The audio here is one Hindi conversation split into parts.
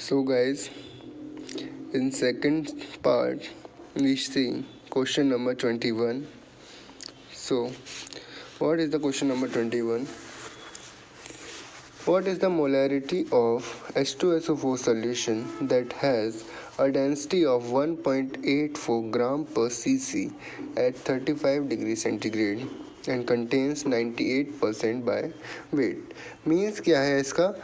So guys, in second part we see question number 21. So what is the question number 21? What is the molarity of H2SO4 solution that has a density of 1.84 gram per cc at 35 degrees centigrade and contains 98% by weight? Means क्या है इसका?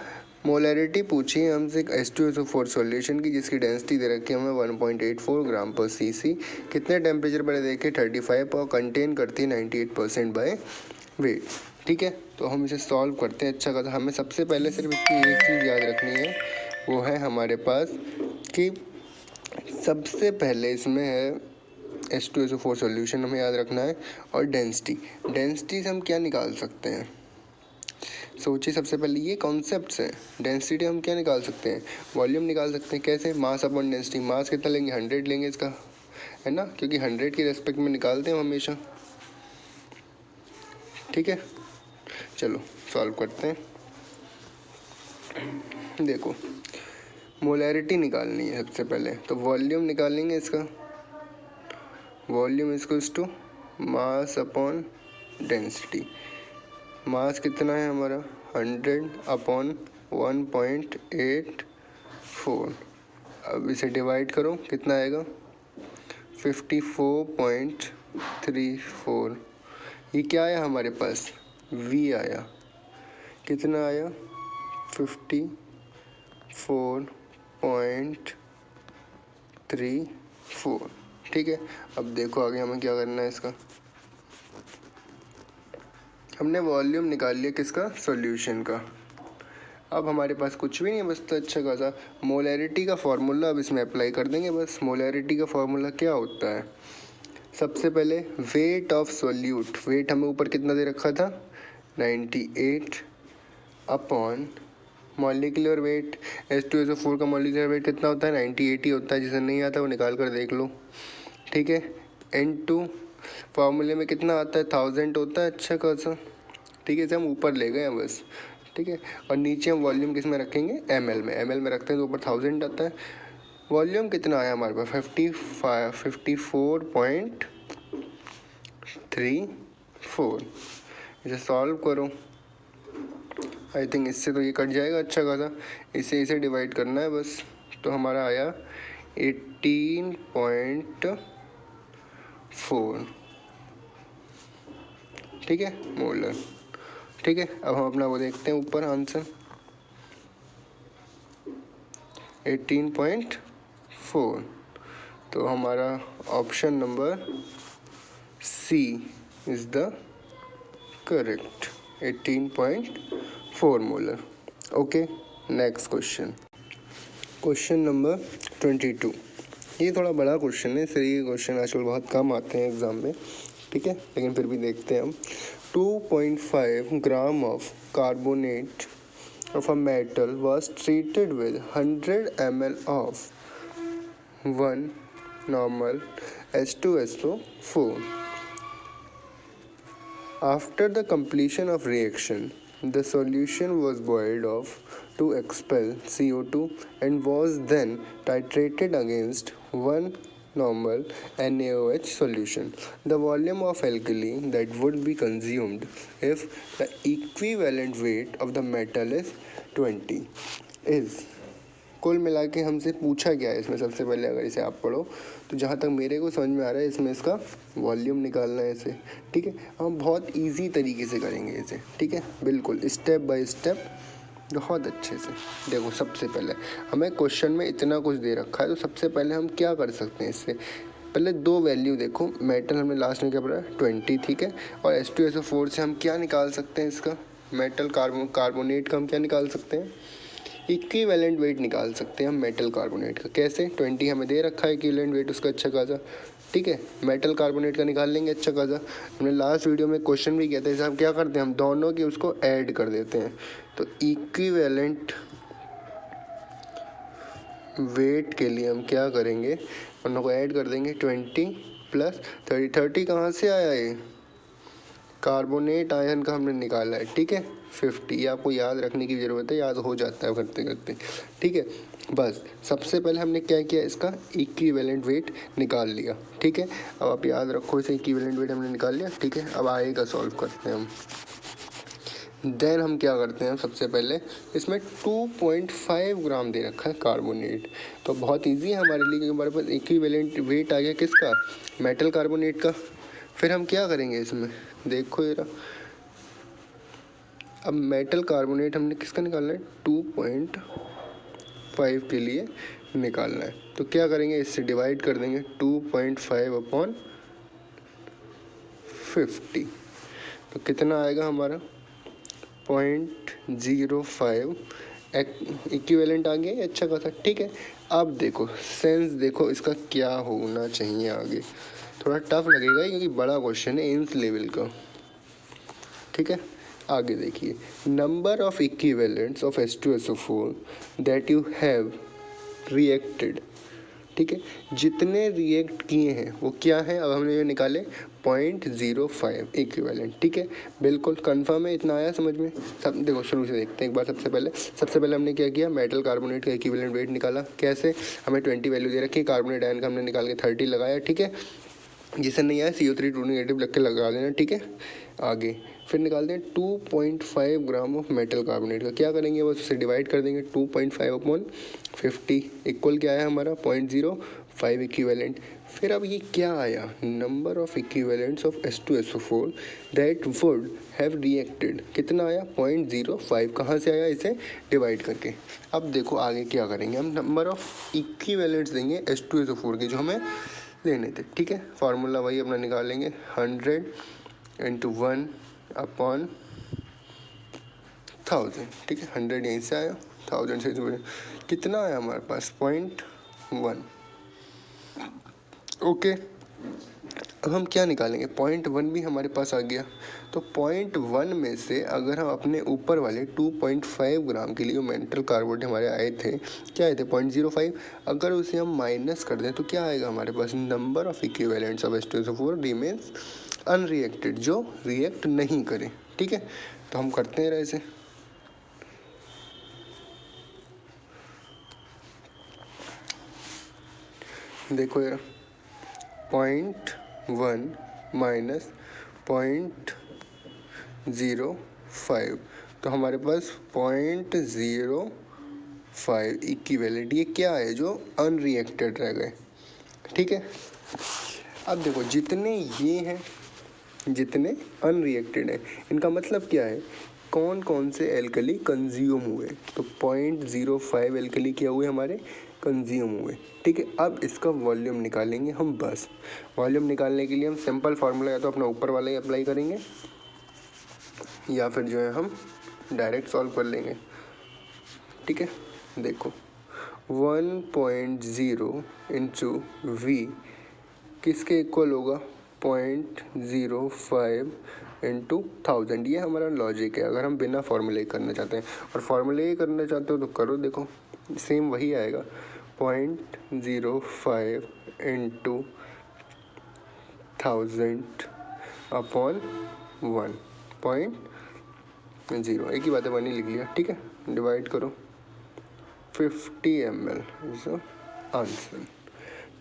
मोलैरिटी पूछी है हमसे H2SO4 सॉल्यूशन की जिसकी डेंसिटी दे रखी है हमें 1.84 ग्राम पर सीसी, कितने टेम्परेचर पर देखे 35 और कंटेन करती है 98% बाय वेट। ठीक है, तो हम इसे सॉल्व करते हैं। अच्छा खासा हमें सबसे पहले सिर्फ इसकी एक चीज़ याद रखनी है, वो है हमारे पास कि सबसे पहले इसमें है H2SO4 सॉल्यूशन हमें याद रखना है और डेंसिटी से हम क्या निकाल सकते हैं। सोचिए, सबसे पहले ये कॉन्सेप्ट्स हैं। डेंसिटी हम क्या निकाल सकते हैं, वॉल्यूम निकाल सकते हैं। कैसे? मास अपॉन डेंसिटी। मास कितना लेंगे? 100 लेंगे इसका, है ना, क्योंकि 100 के रेस्पेक्ट में निकालते हैं हम हमेशा। ठीक है, चलो सॉल्व करते हैं। देखो, मोलैरिटी निकालनी है सबसे पहले, तो वॉल्यूम निकालेंगे इसका। Volume equals to mass upon density. Mass कितना है हमारा? 100 अपॉन 1.84। अब इसे डिवाइड करो, कितना आएगा? 54.34। ये क्या आया हमारे पास? V आया। कितना आया? 54.34। ठीक है, अब देखो आगे हमें क्या करना है इसका। हमने वॉल्यूम निकाल लिया किसका? सॉल्यूशन का। अब हमारे पास कुछ भी नहीं बचता अच्छा खासा। मोलैरिटी का फार्मूला अब इसमें अप्लाई कर देंगे बस। मोलैरिटी का फार्मूला क्या होता है? सबसे पहले वेट ऑफ सोल्यूट। वेट हमें ऊपर कितना दे रखा था? 98 अपॉन मॉलिक्यूलर वेट। H2SO4 का मॉलिक्यूलर वेट कितना होता है? 98 ही होता है। जिसे नहीं आता वो निकाल कर देख लो। ठीक है, N2 फार्मूले में कितना आता है? 1000 होता है अच्छा खासा। ठीक है, इसे हम ऊपर ले गए हैं बस। ठीक है, और नीचे हम वॉल्यूम किस में रखेंगे? ml में। ml में रखते हैं तो ऊपर 1000 आता है। वॉल्यूम कितना आया हमारे पास? 54.34। इसे सॉल्व करो। आई थिंक इससे तो ये कट जाएगा अच्छा खासा। इसे डिवाइड करना है बस, तो हमारा आया 18.4। ठीक है, मोलर। ठीक है, अब हम अपना वो देखते हैं ऊपर आंसर। 18.4, तो हमारा option number C is the correct. 18.4 molar. Okay, next question. Question number 22। ये थोड़ा बड़ा क्वेश्चन है, इसलिए ये क्वेश्चन आजकल बहुत कम आते हैं एग्ज़ाम में। ठीक है, लेकिन फिर भी देखते हैं हम। 2.5 gram of carbonate of a metal was treated with 100 ml of 1 normal H2SO4. After the completion of reaction, the solution was boiled off to expel CO2 and was then titrated against 1 normal NaOH solution. The volume of alkali that would be consumed if the equivalent weight of the metal is 20 is। कुल मिला के हमसे पूछा गया है इसमें। सबसे पहले अगर इसे आप पढ़ो तो जहाँ तक मेरे को समझ में आ रहा है इसमें इसका वॉल्यूम निकालना है इसे। ठीक है, हम बहुत इजी तरीके से करेंगे इसे। ठीक है, बिल्कुल स्टेप बाय स्टेप, बहुत अच्छे से। देखो, सबसे पहले हमें क्वेश्चन में इतना कुछ दे रखा है, तो सबसे पहले हम क्या कर सकते हैं इससे। पहले दो वैल्यू देखो। मेटल हमने लास्ट में क्या पढ़ा? 20। ठीक है, और H2SO4 से हम क्या निकाल सकते हैं इसका? मेटल कार्बोनेट का हम क्या निकाल सकते हैं? इक्विवेलेंट वेट निकाल सकते हैं हम मेटल कार्बोनेट का। कैसे? 20 हमें दे रखा है इक्विवेलेंट वेट उसका अच्छा खासा। ठीक है, मेटल कार्बोनेट का निकाल लेंगे अच्छा खासा। हमने लास्ट वीडियो में क्वेश्चन भी किया था, इसे हम क्या करते हैं? हम दोनों की उसको ऐड कर देते हैं। तो इक्विवेलेंट वेट के लिए हम क्या करेंगे? दोनों को ऐड कर देंगे। 20 प्लस 30। 30 कहाँ से आया ये? कार्बोनेट आयन का हमने निकाला है, ठीक है 50। ये आपको याद रखने की ज़रूरत है, याद हो जाता है करते करते, ठीक है। बस सबसे पहले हमने क्या किया, इसका इक्विवेलेंट वेट निकाल लिया, ठीक है। अब आप याद रखो, इसे इक्विवेलेंट वेट हमने निकाल लिया, ठीक है। अब आगे का सॉल्व करते हैं हम। देन हम क्या करते हैं, सबसे पहले इसमें 2.5 ग्राम दे रखा है कार्बोनेट, तो बहुत इजी है हमारे लिए, क्योंकि हमारे पास इक्विवेलेंट वेट आ गया किसका, मेटल कार्बोनेट का। फिर हम क्या करेंगे इसमें, देखो ये रहा। अब मेटल कार्बोनेट हमने किसका निकालना है, 2.5 के लिए निकालना है, तो क्या करेंगे, इससे डिवाइड कर देंगे 2.5/50, तो कितना आएगा हमारा 0.05 इक्विवेलेंट आ गया, अच्छा खासा, ठीक है। अब देखो सेंस, देखो इसका क्या होना चाहिए आगे, थोड़ा टफ लगेगा क्योंकि बड़ा क्वेश्चन है इंस लेवल का, ठीक है। आगे देखिए, number of equivalents of H2SO4 that you have reacted, ठीक है, जितने रिएक्ट किए हैं वो क्या है, अब हमने ये निकाले 0.05 इक्विवेलेंट, ठीक है। बिल्कुल कंफर्म है, इतना आया समझ में। सब देखो शुरू से देखते हैं एक बार। सबसे पहले हमने क्या किया, मेटल कार्बोनेट का इक्विवेलेंट वेट निकाला, कैसे, हमें 20 वैल्यू दे रखी है, कार्बोनेट आयन का हमने निकाल के 30 लगाया, ठीक है। जिसे नहीं आया CO3 2 नेगेटिव लिख के लगा देना, ठीक है। आगे फिर निकालते हैं 2.5 ग्राम ऑफ मेटल कार्बोनेट का, क्या करेंगे, बस उसे डिवाइड कर देंगे 2.5/50, इक्वल क्या आया हमारा 0.05 इक्विवेलेंट। फिर अब ये क्या आया, number of equivalents of H2SO4 that would have reacted, कितना आया 0.05, कहाँ से आया, इसे डिवाइड करके। अब देखो आगे क्या करेंगे, हम नंबर ऑफ इक्विवेलेंट्स देंगे H2SO4 के जो हमें लेने थे, ठीक है। फार्मूला वही अपना निकालेंगे, 100 × 1/1000, ठीक है। 100 यहीं से आया, 1000 से कितना आया हमारे पास 0.1, ओके। अब हम क्या निकालेंगे, 0.1 भी हमारे पास आ गया, तो 0.1 में से अगर हम अपने ऊपर वाले 2.5 ग्राम के लिए मेटल कार्बोनेट हमारे आए थे, क्या आए थे 0.05, अगर उसे हम माइनस कर दें तो क्या आएगा हमारे पास, number of equivalents of H2SO4 remains unreacted, जो रिएक्ट नहीं करे, ठीक है। तो हम करते हैं ऐसे, देखो यार 0.1 माइनस 0.05, तो हमारे पास 0.05 इक्विवेलेंट, ये क्या है, जो अनरिएक्टेड रह गए, ठीक है। अब देखो जितने ये हैं, जितने अनरिएक्टेड हैं, इनका मतलब क्या है, कौन कौन से एल्कली कंज्यूम हुए, तो 0.05 एल्कली क्या हुए हमारे, कंज्यूम हुए, ठीक है। अब इसका वॉल्यूम निकालेंगे हम, बस वॉल्यूम निकालने के लिए हम सिंपल फार्मूला या तो अपना ऊपर वाला ही अप्लाई करेंगे, या फिर जो है हम डायरेक्ट सॉल्व कर लेंगे, ठीक है। देखो 1.0 × V किसके इक्वल होगा, 0.05 × 1000, ये हमारा लॉजिक है। अगर हम बिना फार्मूले करना चाहते हैं, और फार्मूले करना चाहते हो तो करो, देखो सेम वही आएगा, 0.05 × 1000/1.0, एक ही बात है, 1 ही लिख लिया, ठीक है। डिवाइड करो 50 ml इज आंसर।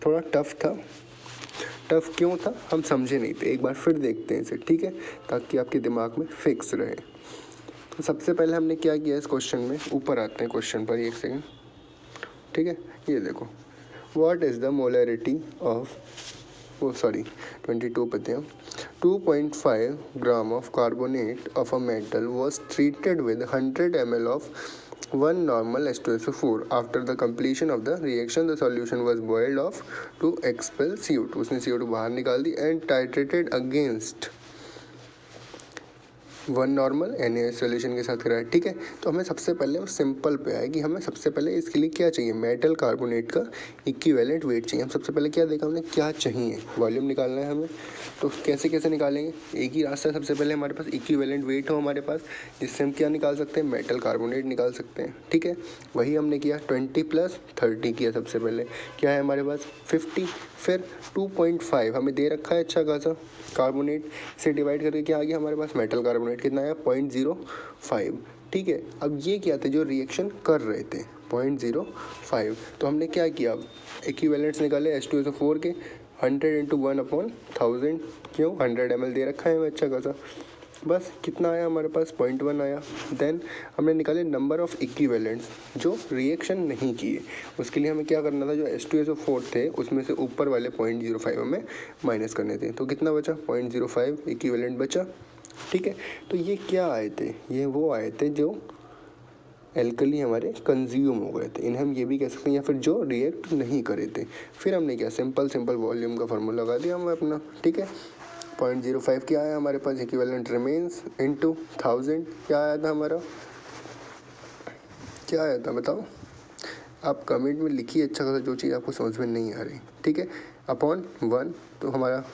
थोड़ा टफ था, टफ क्यों था हम समझे नहीं थे, एक बार फिर देखते हैं इसे, ठीक है, ताकि आपके दिमाग में फिक्स रहे। तो सबसे पहले हमने क्या किया इस क्वेश्चन में, ऊपर आते हैं क्वेश्चन पर, एक सेकेंड, ठीक है। ये देखो, what is the molarity of, 22 पते हैं, 2.5 gram of carbonate of a metal was treated with 100 ml of 1 normal H2SO4. After the completion of the reaction, the solution was boiled off to expel CO2. उसने CO2 बाहर निकाल दी and titrated against one normal NaOH solution के साथ करा है, ठीक है। तो हमें सबसे पहले सिंपल पे आए कि हमें सबसे पहले इसके लिए क्या चाहिए, मेटल कार्बोनेट का इक्विवेलेंट वेट चाहिए। हम सबसे पहले क्या देखा हमने, क्या चाहिए, वॉल्यूम निकालना है हमें। तो कैसे कैसे निकालेंगे, एक ही रास्ता है, सबसे पहले हमारे पास इक्विवेलेंट वेट हो हमारे पास, जिससे हम क्या निकाल सकते हैं, मेटल कार्बोनेट निकाल सकते हैं, ठीक है। वही हमने किया, 20 + 30 किया। सबसे पहले क्या है हमारे पास 50, फिर 2.5 हमें दे रखा है अच्छा खासा, कार्बोनेट से डिवाइड करके क्या आ गया हमारे पास, मेटल कार्बोनेट कितना आया 0.05, ठीक है। अब ये क्या थे, जो रिएक्शन कर रहे थे 0.05, तो हमने क्या किया, इक्विवेलेंट्स निकाले H2SO4 के 100 × 1/1000, क्यों 100 ml दे रखा है हमें अच्छा खासा, बस कितना आया हमारे पास 0.1 आया। देन हमने निकाले नंबर ऑफ़ इक्विवेलेंट्स जो रिएक्शन नहीं किए, उसके लिए हमें क्या करना था, जो H2SO4 थे उसमें से ऊपर वाले 0.05 हमें माइनस करने थे। तो कितना बचा, 0.05 इक्विवेलेंट बचा, ठीक है। तो ये क्या आए थे, ये वो आए थे जो एल्कली हमारे कंज्यूम हो गए थे, इन्हें हम ये भी कह सकते हैं, या फिर जो रिएक्ट नहीं करे थे। फिर हमने क्या, सिंपल वॉल्यूम का फार्मूला लगा दिया हमें अपना, ठीक है। 0.05 क्या आया हमारे पास, इक्विवेलेंट रिमेन्स इनटू 1000, क्या आया था हमारा, क्या आया था बताओ, आप कमेंट में लिखिए अच्छा खासा जो चीज़ आपको समझ में नहीं आ रही, ठीक है। अपॉन 1, तो हमारा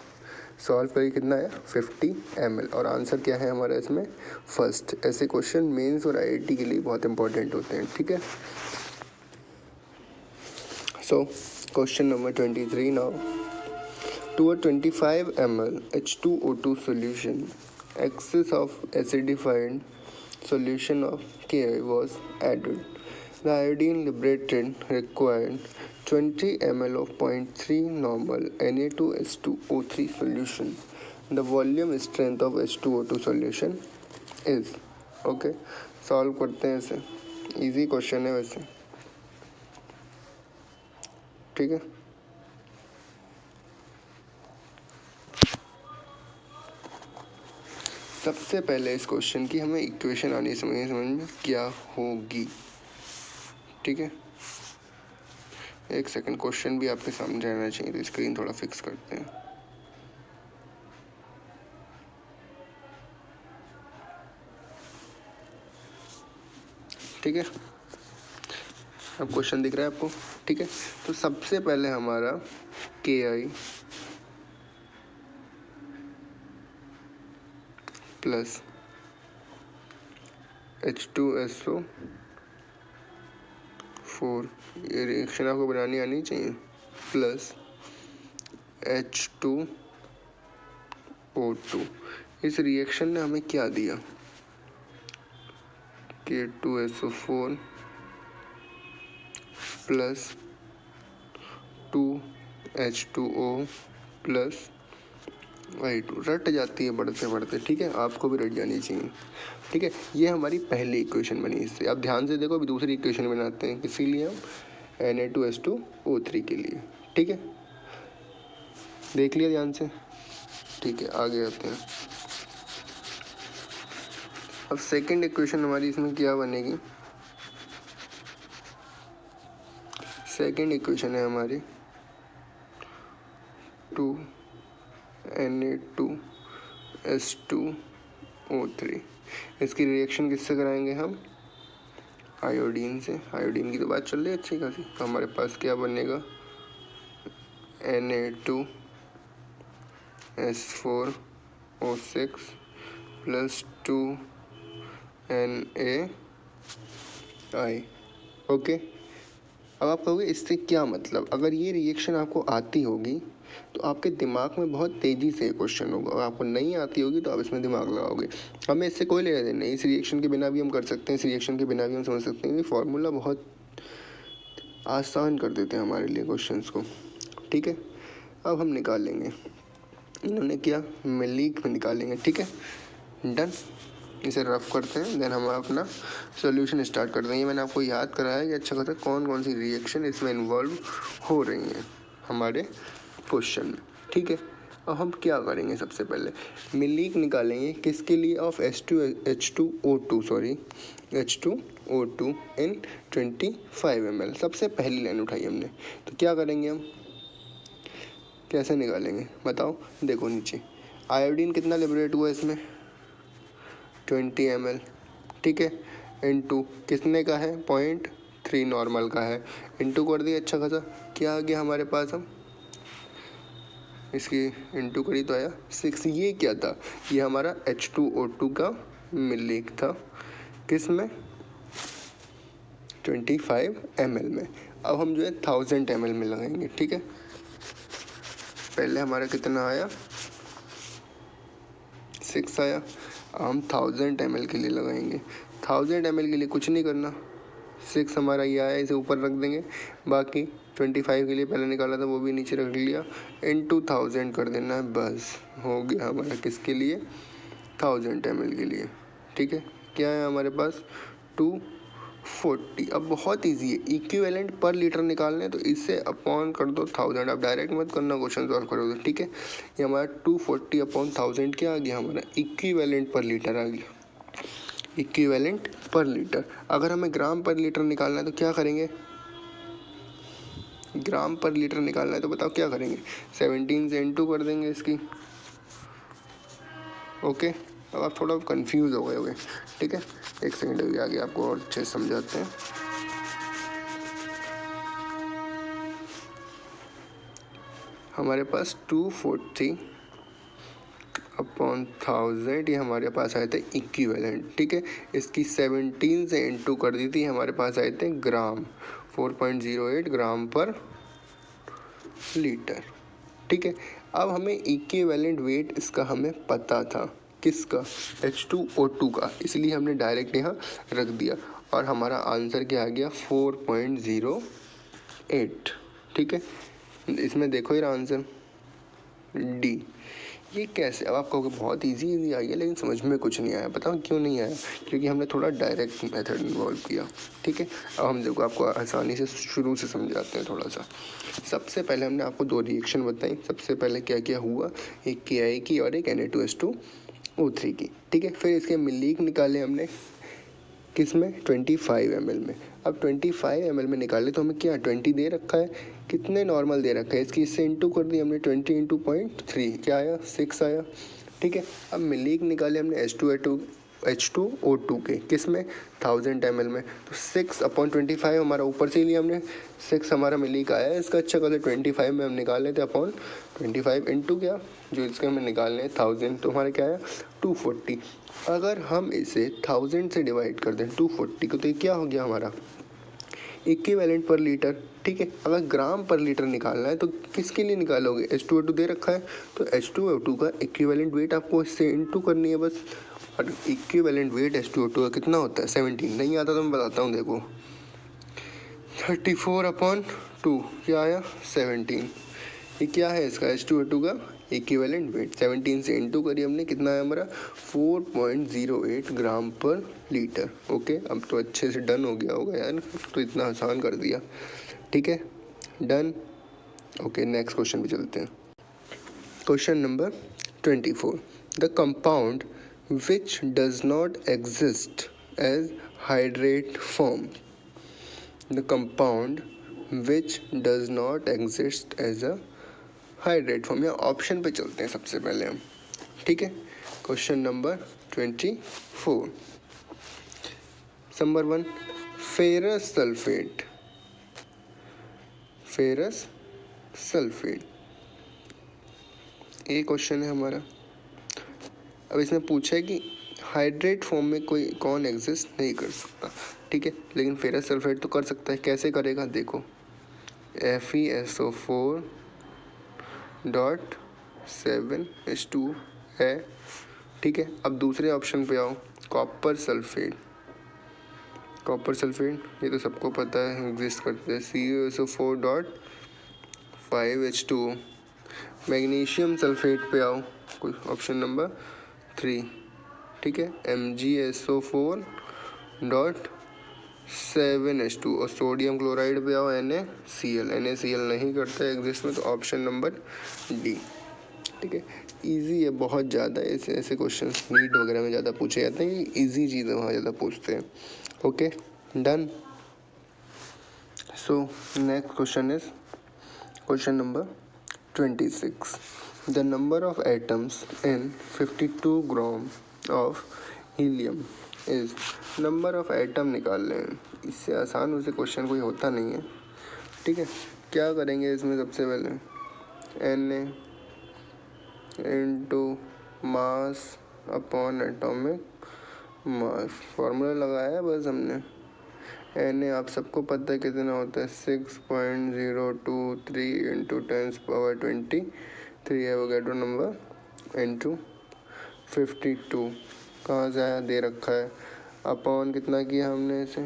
सॉल्व करिए कितना आया 50 ml, और आंसर क्या है हमारा इसमें फर्स्ट। ऐसे क्वेश्चन मेंस और IIT के लिए बहुत इंपॉर्टेंट होते हैं, ठीक है। So question number 23 now, to a 25 ml H2O2 solution, excess of acidified solution of Ki was added. The iodine liberated required 20 ml of 0.3 normal Na2H2O3 solution. The volume strength of H2O2 solution is, okay, solve करते हैं इसे, इजी क्वेश्चन है वैसे, ठीक है। सबसे पहले इस क्वेश्चन की हमें इक्वेशन आनी समझ में क्या होगी, ठीक है। एक सेकंड, क्वेश्चन भी आपके सामने रहना चाहिए, तो स्क्रीन थोड़ा फिक्स करते हैं, ठीक है। अब क्वेश्चन दिख रहा है आपको, ठीक है। तो सबसे पहले हमारा Ki प्लस H2SO4, ये रिएक्शन आपको बनानी आनी चाहिए, प्लस H2O2, इस रिएक्शन ने हमें क्या दिया, K2SO4 plus 2H2O plus Y2, रट जाती है बढ़ते बढ़ते, ठीक है, आपको भी रट जानी चाहिए, ठीक है। ये हमारी पहली इक्वेशन बनी, इससे अब ध्यान से देखो, अभी दूसरी इक्वेशन बनाते हैं, किसी लिए हम Na2H2O3 के लिए, ठीक है। देख लिया ध्यान से, ठीक है, आगे आते हैं। अब सेकंड इक्वेशन हमारी इसमें क्या बनेगी, सेकंड इक्वेशन है हमारी 2Na2H2O3, इसकी रिएक्शन किससे कराएंगे हम, आयोडीन से। आयोडीन की तो बात चल रही है अच्छी खासी, तो हमारे पास क्या बनेगा, Na2S4O6 प्लस 2NaI, ओके। अब आप कहोगे इससे क्या मतलब, अगर ये रिएक्शन आपको आती होगी तो आपके दिमाग में बहुत तेज़ी से क्वेश्चन होगा, और आपको नहीं आती होगी तो आप इसमें दिमाग लगाओगे। हमें इससे कोई लेना देना नहीं, इस रिएक्शन के बिना भी हम कर सकते हैं, इस रिएक्शन के बिना भी हम समझ सकते हैं, ये फार्मूला बहुत आसान कर देते हैं हमारे लिए क्वेश्चंस को, ठीक है। अब हम निकालेंगे, इन्होंने क्या मिलीक में निकालेंगे, ठीक है, डन। इसे रफ करते हैं, देन हम अपना सॉल्यूशन स्टार्ट करते हैं। ये मैंने आपको याद कराया कि अच्छा खासा कौन कौन सी रिएक्शन इसमें इन्वॉल्व हो रही हैं हमारे क्वेश्चन में, ठीक है। अब हम क्या करेंगे, सबसे पहले मिलीक निकालेंगे, किसके लिए, ऑफ H2O2 इन 25 ml। सबसे पहली लाइन उठाई हमने, तो क्या करेंगे हम, कैसे निकालेंगे बताओ, देखो नीचे आयोडीन कितना लिबरेट हुआ इसमें, 20 ml, ठीक है, इनटू कितने का है 0.3 नॉर्मल का है, इनटू कर दिया अच्छा खासा, क्या आ गया हमारे पास, हम इसकी इनटू करी तो आया 6। ये क्या था, ये हमारा H2O2 का मिलीक था, किस में 25 ml में। अब हम जो है 1000 ml में लगाएंगे, ठीक है। पहले हमारा कितना आया 6 आया, हम 1000 ml के लिए लगाएंगे। 1000 ml के लिए कुछ नहीं करना, 6 हमारा ये आया, इसे ऊपर रख देंगे, बाकी 25 के लिए पहले निकाला था वो भी नीचे रख लिया, इनटू 1000 कर देना है, बस हो गया हमारा किसके लिए 1000 ml के लिए, ठीक है। क्या है हमारे पास 240। अब बहुत इजी है, इक्विवेलेंट पर लीटर निकालने, तो इससे अपॉन कर दो 1000, अब डायरेक्ट मत करना, क्वेश्चन सॉल्व करोगे, ठीक है। ये हमारा 240 अपॉन 1000 क्या आ गया, हमारा इक्विवेलेंट पर लीटर आ गया, इक्विवेलेंट पर लीटर। अगर हमें ग्राम पर लीटर निकालना है तो क्या करेंगे, ग्राम पर लीटर निकालना है तो बताओ क्या करेंगे, 17 से इनटू कर देंगे इसकी, ओके। अब आप थोड़ा कंफ्यूज हो गए होंगे, ठीक है, एक सेकंड अभी आगे आपको और अच्छे से समझाते हैं। हमारे पास 240 अपॉन 1000 ये हमारे पास आए थे इक्विवेलेंट, ठीक है। इसकी 17 से इनटू कर दी थी, हमारे पास आए थे ग्राम, 4.08 ग्राम पर लीटर, ठीक है। अब हमें इक्विवेलेंट वेट इसका हमें पता था, किसका H2O2 का, इसलिए हमने डायरेक्ट यहाँ रख दिया और हमारा आंसर क्या आ गया 4.08, ठीक है। इसमें देखो ये आंसर डी। ये कैसे, अब आप कहोगे बहुत इजी आई है लेकिन समझ में कुछ नहीं आया, बताओ क्यों नहीं आया, क्योंकि हमने थोड़ा डायरेक्ट मेथड इन्वॉल्व किया, ठीक है। अब हम देखो आपको आसानी से शुरू से समझाते हैं थोड़ा सा। सबसे पहले हमने आपको दो रिएक्शन बताई, सबसे पहले क्या क्या हुआ, एक KI की और एक Na2S2O3 की, ठीक है। फिर इसके मिलीक निकाले हमने, किस में 25 ml में। अब 25 ml में निकाले तो हमें क्या 20 दे रखा है, कितने नॉर्मल दे रखा है, इसकी इससे इंटू कर दी हमने, 20 इंटू 0.3 क्या आया 6 आया, ठीक है। अब मिलीक निकाले हमने H2O2 के, किस में 1000 ml में, तो 6 अपॉन 25 हमारा ऊपर से ही लिया हमने, 6 हमारा मिलीक आया है इसका, अच्छा कलर 25 में हम निकाल लेते अपॉन 25 इंटू क्या जो इसके हमें निकालने हैं 1000, तो हमारा क्या आया 240। अगर हम इसे 1000 से डिवाइड कर दें 240 को, तो ये क्या हो गया हमारा इक्विवेलेंट पर लीटर, ठीक है। अगर ग्राम पर लीटर निकालना है तो किसके लिए निकालोगे, H2O2 दे रखा है तो H2O2 का इक्विवेलेंट वेट आपको इससे इंटू करनी है बस, और इक्विवेलेंट वेट H2O2 का कितना होता है 17, नहीं आता तो मैं बताता हूँ, देखो 34/2 क्या आया 17, ये क्या है इसका H2O2 का इक्विवेलेंट वेट, 17 से इंटू करिए हमने, कितना है हमारा 4.08 ग्राम पर लीटर, ओके। अब तो अच्छे से डन हो गया होगा यार, तो इतना आसान कर दिया, ठीक है, डन, ओके। नेक्स्ट क्वेश्चन पे चलते हैं। Question number 24, the compound which does not exist as hydrate form, the compound which does not exist as a hydrate form, या ऑप्शन पे चलते हैं सबसे पहले हम, ठीक है। Question number 24, number 1 ferrous sulphate, ferrous sulphate, ये क्वेश्चन है हमारा। अब इसमें पूछा है कि हाइड्रेट फॉर्म में कोई कौन एग्जिस्ट नहीं कर सकता, ठीक है, लेकिन फेरस सल्फेट तो कर सकता है, कैसे करेगा देखो, FeSO4.7H2 है, ठीक है। अब दूसरे ऑप्शन पे आओ, कॉपर सल्फेट, कॉपर सल्फेट ये तो सबको पता है एग्जिस्ट करता है, CuSO4.5H2O। मैग्नीशियम सल्फेट पे आओ, ऑप्शन नंबर 3, ठीक है, MgSO4.7H2, और सोडियम क्लोराइड पे आओ NaCl, NaCl नहीं करता है एग्जिस्ट में, तो ऑप्शन नंबर डी, ठीक है। इजी है बहुत ज़्यादा, ऐसे क्वेश्चन नीट वगैरह में ज़्यादा पूछे जाते हैं, इजी चीज़ें वहाँ ज़्यादा पूछते हैं, okay done. So next question is question number 26, the number of atoms in 52 gram of helium is number of atom निकाल रहे हैं। इससे आसान वैसे क्वेश्चन कोई होता नहीं है। ठीक है, क्या करेंगे इसमें सबसे पहले Na into mass upon atomic mass, formula लगाया बस हमने। Na आप सबको पता है कितना होता है, 6.023 इंटू 10⁻23 एवोगैड्रो नंबर इंटू 52। कहाँ से आया, दे रखा है। अपॉन कितना किया हमने इसे,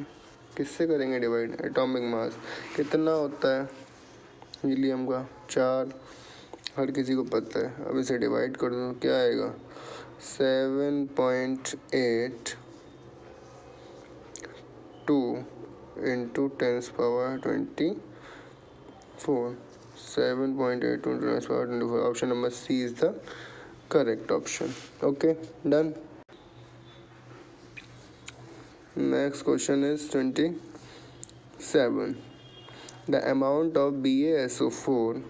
किससे करेंगे डिवाइड, एटॉमिक मास कितना होता है हीलियम का, 4, हर किसी को पता है। अब इसे डिवाइड कर दो, क्या आएगा 7.82 into 10⁻24, 7.82 into 10⁻24। Option number C is the correct option. Okay, done. Next question is 27. The amount of BaSO4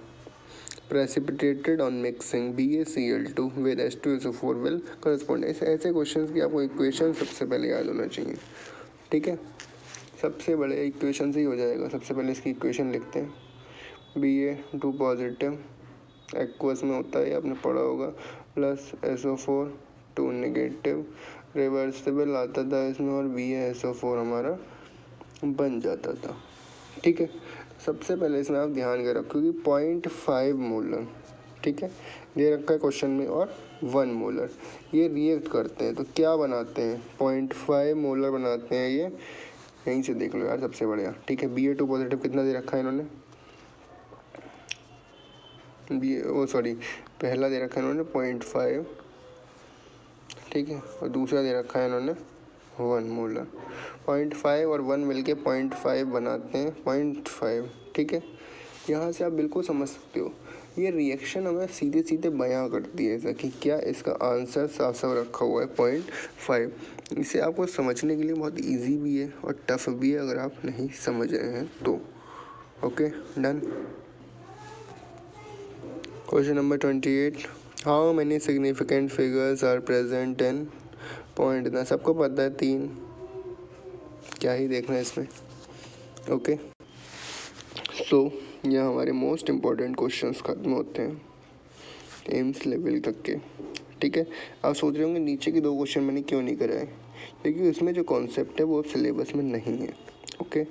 precipitated on mixing BaCl2 with H2SO4 will correspond। ऐसे क्वेश्चंस की आपको इक्वेशन सबसे पहले याद होना चाहिए। ठीक है, सबसे बड़े इक्वेशन से ही हो जाएगा। सबसे पहले इसकी इक्वेशन लिखते हैं। Ba2 पॉजिटिव एक्वस में होता है, आपने पढ़ा होगा, प्लस SO4 2 नेगेटिव, रिवर्सिबल आता था इसमें, और BaSO4 हमारा बन जाता था। ठीक है, सबसे पहले इसमें आप ध्यान के रखो कि 0.5 मोलर, ठीक है, दे रखा है क्वेश्चन में, और 1 मोलर ये रिएक्ट करते हैं तो क्या बनाते हैं, 0.5 मोलर बनाते हैं ये। यहीं से देख लो यार, सबसे बढ़िया। ठीक है, Ba2 पॉजिटिव कितना दे रखा है इन्होंने, पहला दे रखा है इन्होंने 0.5, ठीक है, और दूसरा दे रखा है इन्होंने 1 मोलर। 0.5 और 1 मिलके 0.5 बनाते हैं, 0.5। ठीक है, यहाँ से आप बिल्कुल समझ सकते हो ये रिएक्शन हमें सीधे सीधे बयां करती है, ऐसा कि क्या इसका आंसर साफ साफ रखा हुआ है 0.5। इसे आपको समझने के लिए बहुत इजी भी है और टफ भी है अगर आप नहीं समझ रहे हैं तो। Okay, done. Question number 28। How many significant figures are present in point, ना सबको पता है 3, क्या ही देखना है इसमें। ओके, सो यह हमारे मोस्ट इम्पॉर्टेंट क्वेश्चंस खत्म होते हैं एम्स लेवल तक के। ठीक है, आप सोच रहे होंगे नीचे के 2 क्वेश्चन मैंने क्यों नहीं कराए, क्योंकि उसमें जो कॉन्सेप्ट है वो सिलेबस में नहीं है। ओके,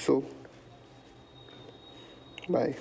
सो बाय।